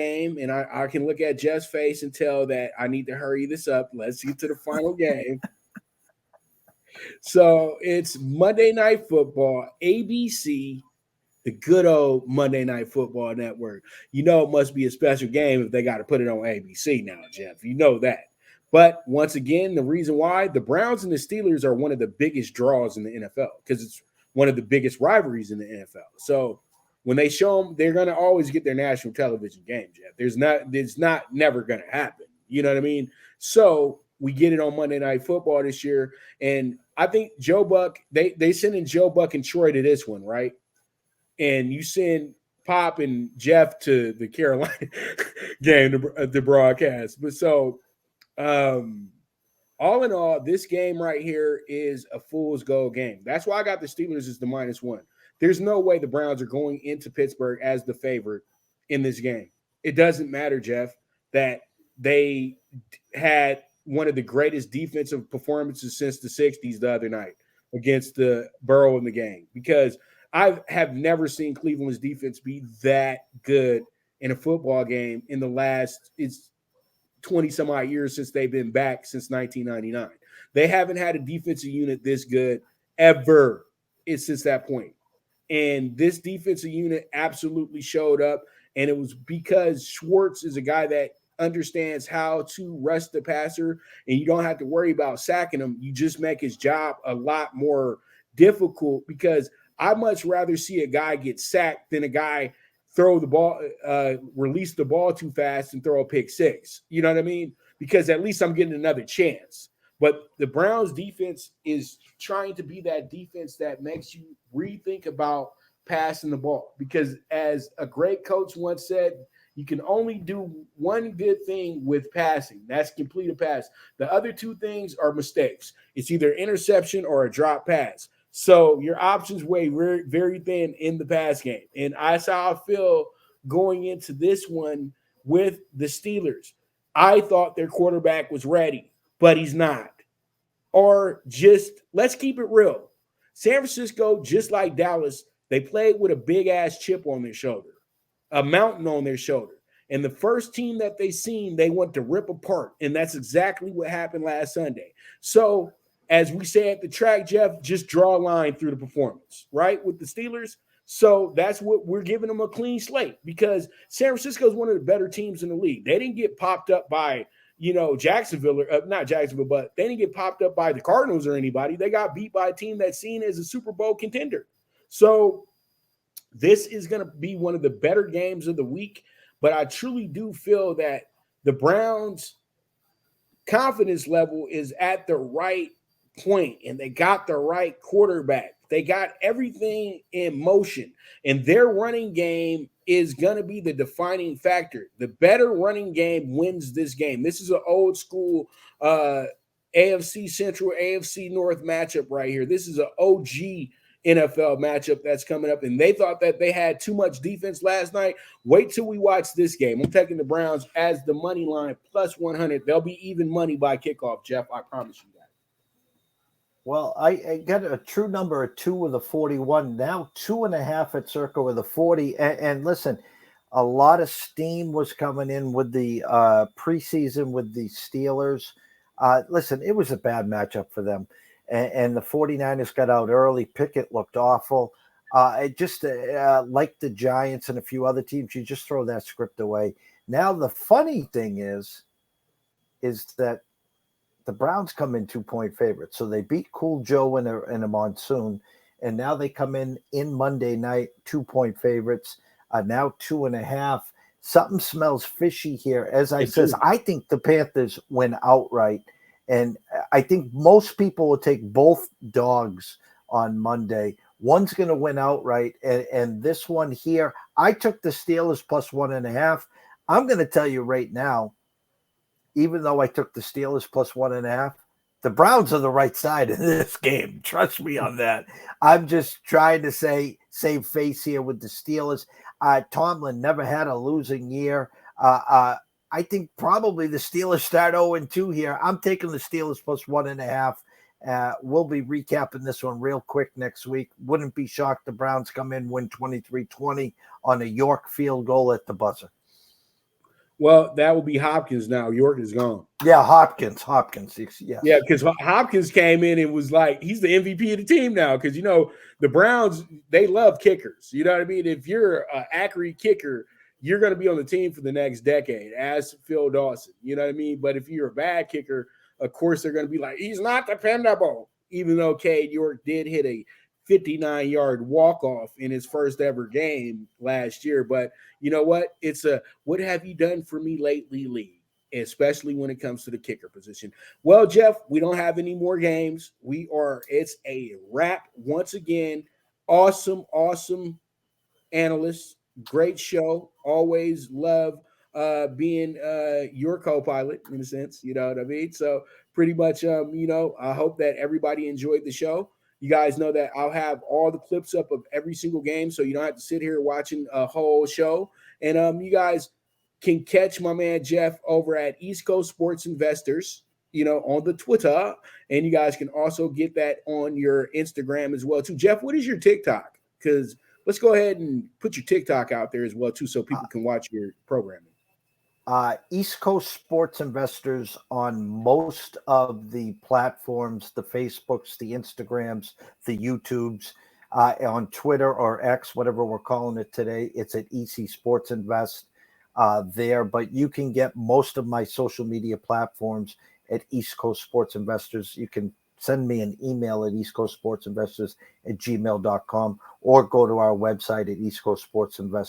game, and I can look at Jeff's face and tell that I need to hurry this up. Let's get to the final game. So it's Monday Night Football, ABC, the good old Monday Night Football Network. You know it must be a special game if they got to put it on ABC now, Jeff. You know that. But once again, the reason why the Browns and the Steelers are one of the biggest draws in the NFL because it's one of the biggest rivalries in the NFL. So when they show them, they're going to always get their national television game, Jeff. It's not never going to happen. You know what I mean? So we get it on Monday Night Football this year. And I think Joe Buck, they send in Joe Buck and Troy to this one, right? And you send Pop and Jeff to the Carolina game, the broadcast. But so all in all, this game right here is a fool's gold game. That's why I got the Steelers as the -1. There's no way the Browns are going into Pittsburgh as the favorite in this game. It doesn't matter, Jeff, that they had one of the greatest defensive performances since the 60s the other night against the Burrow in the game, because I have never seen Cleveland's defense be that good in a football game in the last 20 some odd years since they've been back since 1999. They haven't had a defensive unit this good ever since that point. And this defensive unit absolutely showed up. And it was because Schwartz is a guy that understands how to rest the passer, and you don't have to worry about sacking him. You just make his job a lot more difficult, because I'd much rather see a guy get sacked than a guy throw the ball, release the ball too fast and throw a pick six. You know what I mean? Because at least I'm getting another chance. But the Browns defense is trying to be that defense that makes you rethink about passing the ball. Because as a great coach once said, you can only do one good thing with passing. That's complete a pass. The other two things are mistakes. It's either interception or a drop pass. So your options weigh very, very thin in the pass game. And that's how I feel going into this one with the Steelers. I thought their quarterback was ready, but he's not. Or just, let's keep it real. San Francisco, just like Dallas, they played with a big-ass chip on their shoulder, a mountain on their shoulder. And the first team that they seen, they want to rip apart. And that's exactly what happened last Sunday. So, as we say at the track, Jeff, just draw a line through the performance, right, with the Steelers. So that's what we're giving them, a clean slate, because San Francisco is one of the better teams in the league. They didn't get popped up by, Jacksonville, or not Jacksonville, but they didn't get popped up by the Cardinals or anybody. They got beat by a team that's seen as a Super Bowl contender. So this is going to be one of the better games of the week, but I truly do feel that the Browns' confidence level is at the right point, and they got the right quarterback. They got everything in motion, and their running game is going to be the defining factor. The better running game wins this game. This is an old school AFC Central, AFC North matchup right here. This is an OG NFL matchup that's coming up, and they thought that they had too much defense last night. Wait till we watch this game. I'm taking the Browns as the money line plus 100. They'll be even money by kickoff, Jeff. I promise you that. Well, I got a true number of 2 with a 41. Now 2.5 at Circa with a 40. And listen, a lot of steam was coming in with the preseason with the Steelers. Listen, it was a bad matchup for them. And the 49ers got out early. Pickett looked awful. It just like the Giants and a few other teams, you just throw that script away. Now, the funny thing is that the Browns come in 2-point favorites. So they beat Cool Joe in a monsoon. And now they come in Monday night, 2-point favorites. Now 2.5. Something smells fishy here. As I says, I think the Panthers win outright. And I think most people will take both dogs on Monday. One's going to win outright. And this one here, I took the Steelers plus 1.5. I'm going to tell you right now, even though I took the Steelers plus 1.5, the Browns are the right side in this game. Trust me on that. I'm just trying to save face here with the Steelers. Tomlin never had a losing year. I think probably the Steelers start 0-2 here. I'm taking the Steelers plus 1.5. We'll be recapping this one real quick next week. Wouldn't be shocked the Browns come in, win 23-20 on a York field goal at the buzzer. Well, that will be Hopkins now. York is gone. Yeah, Hopkins. Yes. Yeah, because Hopkins came in and was like, he's the MVP of the team now. Because, you know, the Browns, they love kickers. You know what I mean? If you're an accurate kicker, you're going to be on the team for the next decade, as Phil Dawson. You know what I mean? But if you're a bad kicker, of course, they're going to be like, he's not dependable. Even though Cade York did hit a 59-yard walk-off in his first ever game last year. But you know what? It's a what have you done for me lately league, especially when it comes to the kicker position. Well, Jeff, we don't have any more games. It's a wrap once again. Awesome analysts. Great show. Always love being your co-pilot in a sense. You know what I mean? So pretty much, I hope that everybody enjoyed the show. You guys know that I'll have all the clips up of every single game, so you don't have to sit here watching a whole show. And you guys can catch my man Jeff over at East Coast Sports Investors, on the Twitter. And you guys can also get that on your Instagram as well, too. Jeff, what is your TikTok? Because let's go ahead and put your TikTok out there as well, too, so people can watch your programming. East Coast Sports Investors on most of the platforms, the Facebooks, the Instagrams, the YouTubes, on Twitter or X, whatever we're calling it today. It's at EC Sports Invest there, but you can get most of my social media platforms at East Coast Sports Investors. You can send me an email at eastcoastsportsinvestors@gmail.com or go to our website at East Coast Sports Investors.